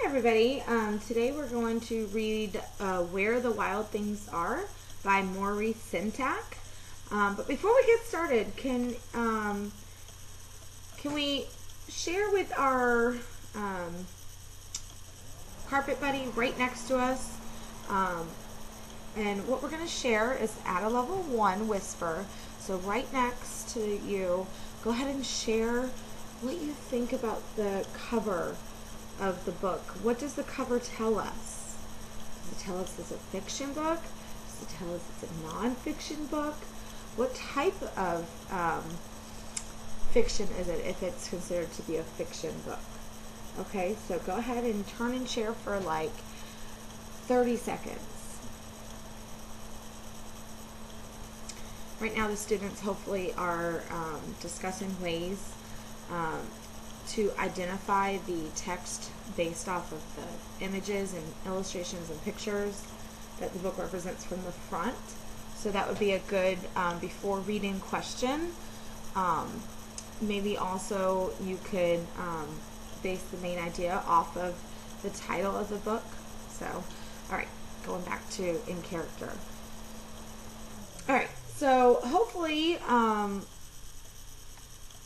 Hi everybody. Today we're going to read Where the Wild Things Are by Maurice Sendak. But before we get started, can we share with our carpet buddy right next to us? And what we're going to share is at a level 1 whisper. So right next to you, go ahead and share what you think about the cover of the book. What does the cover tell us? Does it tell us it's a fiction book? Does it tell us it's a non-fiction book? What type of fiction is it if it's considered to be a fiction book? Okay, so go ahead and turn and share for like 30 seconds. Right now the students hopefully are discussing ways to identify the text based off of the images and illustrations and pictures that the book represents from the front. So that would be a good before reading question. Maybe also you could base the main idea off of the title of the book. So, all right, going back to in character. All right, so hopefully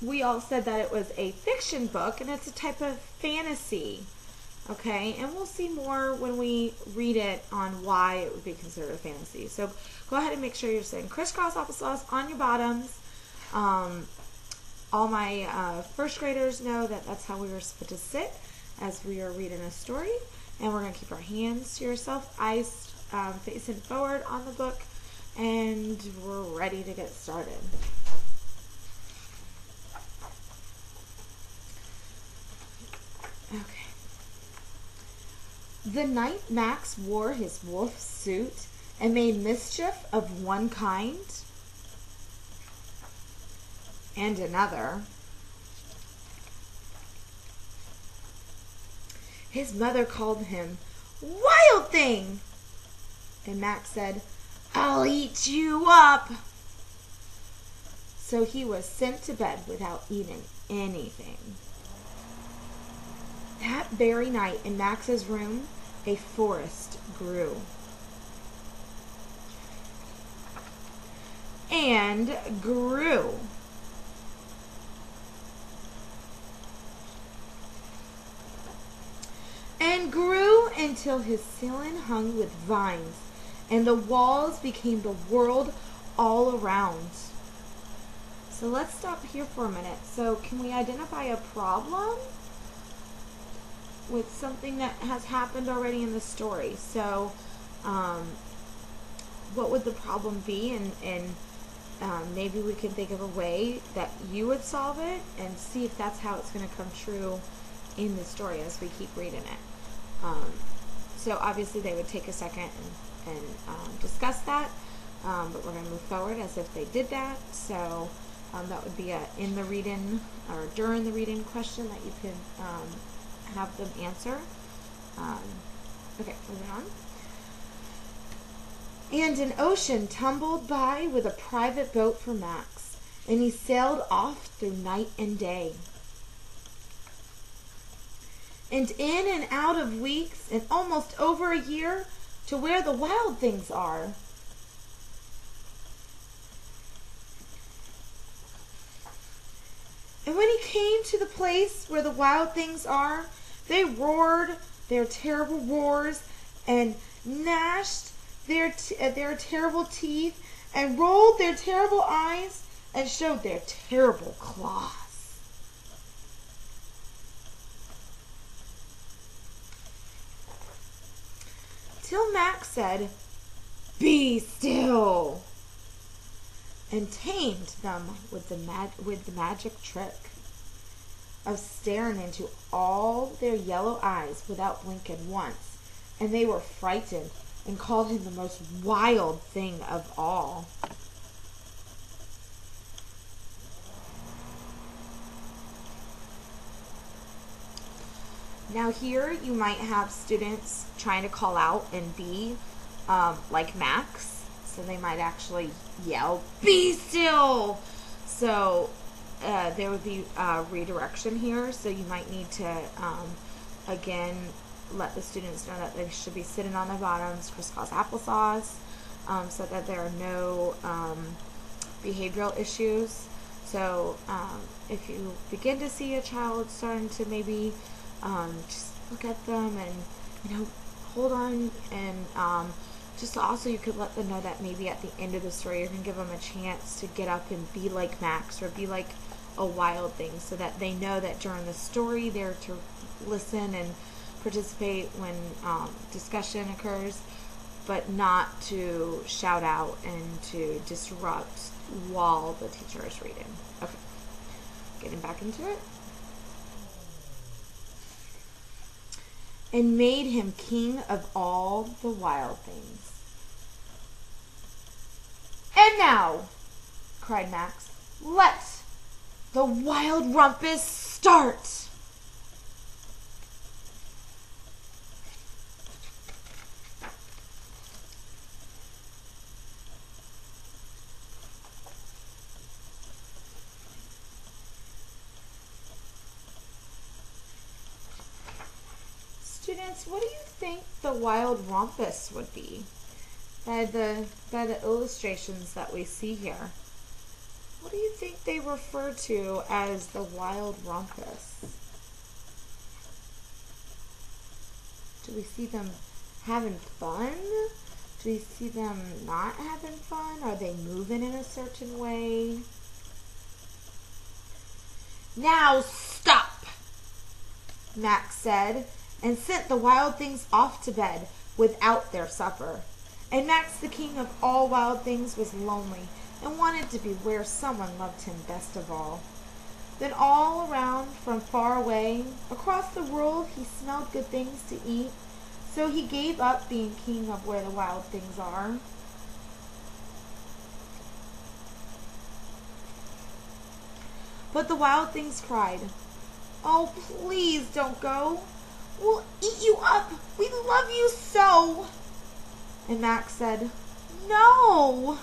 we all said that it was a fiction book, and it's a type of fantasy, okay? And we'll see more when we read it on why it would be considered a fantasy. So go ahead and make sure you're sitting crisscross applesauce on your bottoms. All my first graders know that that's how we were supposed to sit as we are reading a story. And we're going to keep our hands to yourself, eyes facing forward on the book, and we're ready to get started. Okay. The night Max wore his wolf suit and made mischief of one kind and another, his mother called him Wild Thing, and Max said, "I'll eat you up." So he was sent to bed without eating anything. That very night in Max's room, a forest grew. And grew. And grew until his ceiling hung with vines, and the walls became the world all around. So let's stop here for a minute. So can we identify a problem with something that has happened already in the story? So what would the problem be, and maybe we can think of a way that you would solve it and see if that's how it's going to come true in the story as we keep reading it. So obviously they would take a second and discuss that, but we're going to move forward as if they did that. So that would be a in the reading or during the reading question that you could have them answer. Okay, moving on. And an ocean tumbled by with a private boat for Max, and he sailed off through night and day. And in and out of weeks, and almost over a year, to where the wild things are. And when he came to the place where the wild things are, they roared their terrible roars and gnashed their terrible teeth and rolled their terrible eyes and showed their terrible claws. Till Max said, "Be still," and tamed them with the magic trick of staring into all their yellow eyes without blinking once, and they were frightened and called him the most wild thing of all. Now here you might have students trying to call out and be like Max, so they might actually yell, "Be still!" So there would be redirection here, so you might need to again let the students know that they should be sitting on their bottoms, crisscross applesauce, so that there are no behavioral issues. So if you begin to see a child starting to maybe just look at them and hold on, and just also you could let them know that maybe at the end of the story you're going to give them a chance to get up and be like Max or be like a wild thing, so that they know that during the story they're to listen and participate when discussion occurs, but not to shout out and to disrupt while the teacher is reading. Okay, getting back into it. And made him king of all the wild things. And now, cried Max, let the wild rumpus start. Students, what do you think the wild rumpus would be by the illustrations that we see here? What do you think they refer to as the wild rumpus? Do we see them having fun? Do we see them not having fun? Are they moving in a certain way? Now stop, Max said, and sent the wild things off to bed without their supper. And Max, the king of all wild things, was lonely and wanted to be where someone loved him best of all. Then all around, from far away, across the world, he smelled good things to eat, so he gave up being king of where the wild things are. But the wild things cried, "Oh, please don't go. We'll eat you up. We love you so." And Max said, "No."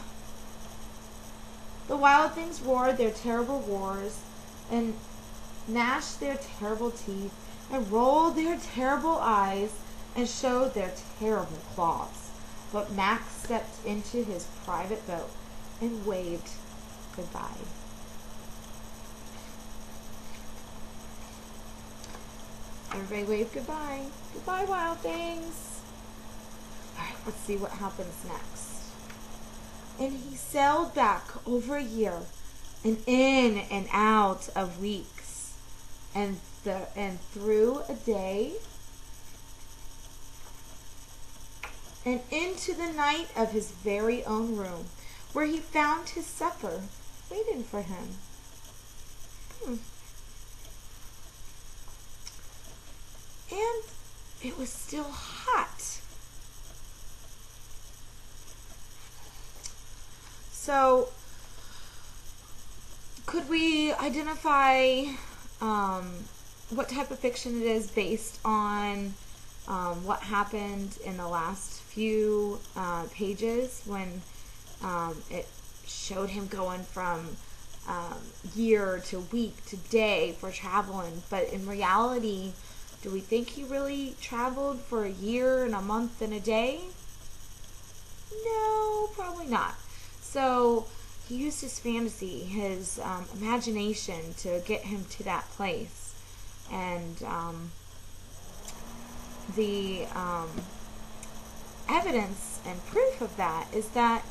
The wild things roared their terrible roars and gnashed their terrible teeth and rolled their terrible eyes and showed their terrible claws. But Max stepped into his private boat and waved goodbye. Everybody wave goodbye. Goodbye, wild things. All right, let's see what happens next. And he sailed back over a year and in and out of weeks and through a day and into the night of his very own room, where he found his supper waiting for him. And it was still hot. So, could we identify what type of fiction it is based on what happened in the last few pages when it showed him going from year to week to day for traveling? But in reality, do we think he really traveled for a year and a month and a day? No, probably not. So he used his fantasy, his imagination to get him to that place. And the evidence and proof of that is that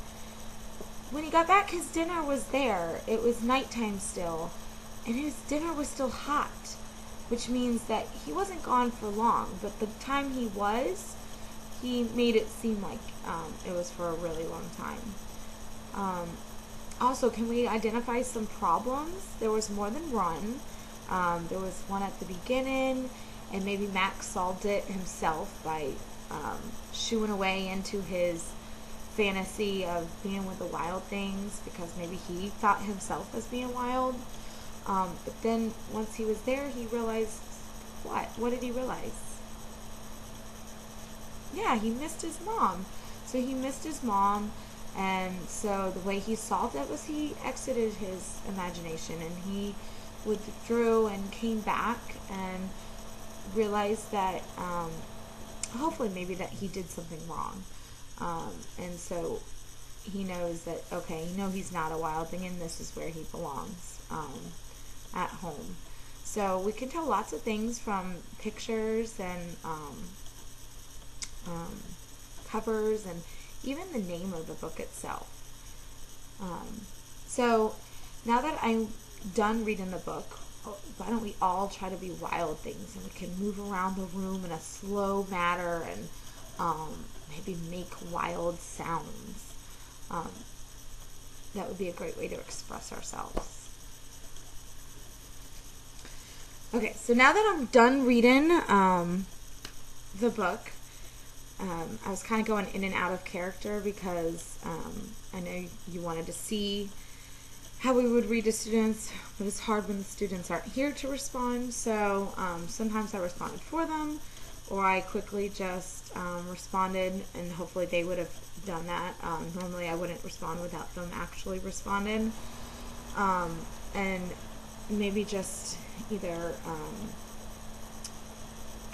when he got back, his dinner was there. It was nighttime still, and his dinner was still hot, which means that he wasn't gone for long. But the time he was, he made it seem like it was for a really long time. Also, can we identify some problems? There was more than one. There was one at the beginning, and maybe Max solved it himself by shooing away into his fantasy of being with the wild things, because maybe he thought himself as being wild. But then once he was there, he realized what? What did he realize? Yeah, he missed his mom. So he missed his mom. And so the way he solved it was he exited his imagination, and he withdrew and came back and realized that hopefully maybe that he did something wrong. And so he knows that, okay, he's not a wild thing and this is where he belongs, at home. So we can tell lots of things from pictures and covers and even the name of the book itself. So now that I'm done reading the book, why don't we all try to be wild things, and we can move around the room in a slow manner and maybe make wild sounds. That would be a great way to express ourselves. Okay, so now that I'm done reading the book, I was kind of going in and out of character because I know you wanted to see how we would read to students, but it's hard when the students aren't here to respond. So sometimes I responded for them, or I quickly just responded, and hopefully they would have done that. Normally I wouldn't respond without them actually responding. And maybe just either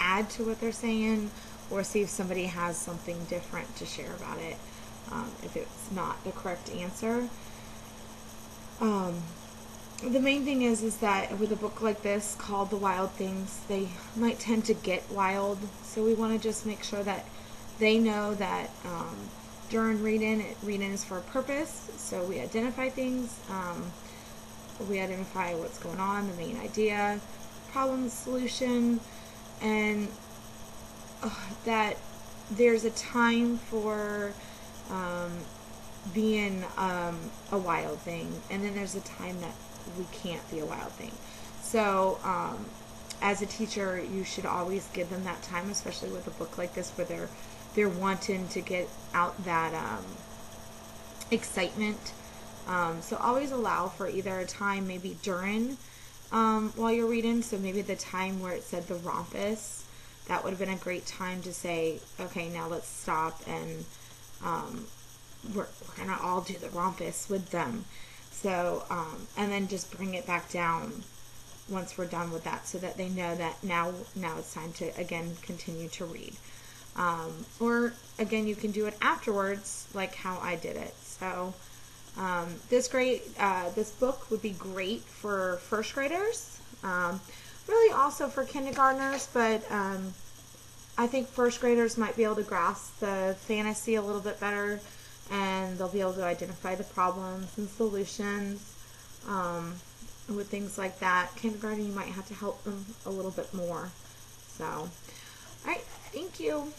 add to what they're saying, or see if somebody has something different to share about it, if it's not the correct answer. The main thing is that with a book like this called The Wild Things, they might tend to get wild, so we want to just make sure that they know that during reading is for a purpose. So we identify things, we identify what's going on, the main idea, problem, solution, and that there's a time for being a wild thing, and then there's a time that we can't be a wild thing. So as a teacher, you should always give them that time, especially with a book like this where they're wanting to get out that excitement. So always allow for either a time maybe during while you're reading. So maybe the time where it said the rompus, that would have been a great time to say, okay, now let's stop and we're going to all do the rompus with them. So, and then just bring it back down once we're done with that, so that they know that now it's time to, again, continue to read. Or, again, you can do it afterwards, like how I did it. So, this book would be great for first graders, really also for kindergartners, but I think first graders might be able to grasp the fantasy a little bit better, and they'll be able to identify the problems and solutions with things like that. Kindergarten, you might have to help them a little bit more. So, all right, thank you.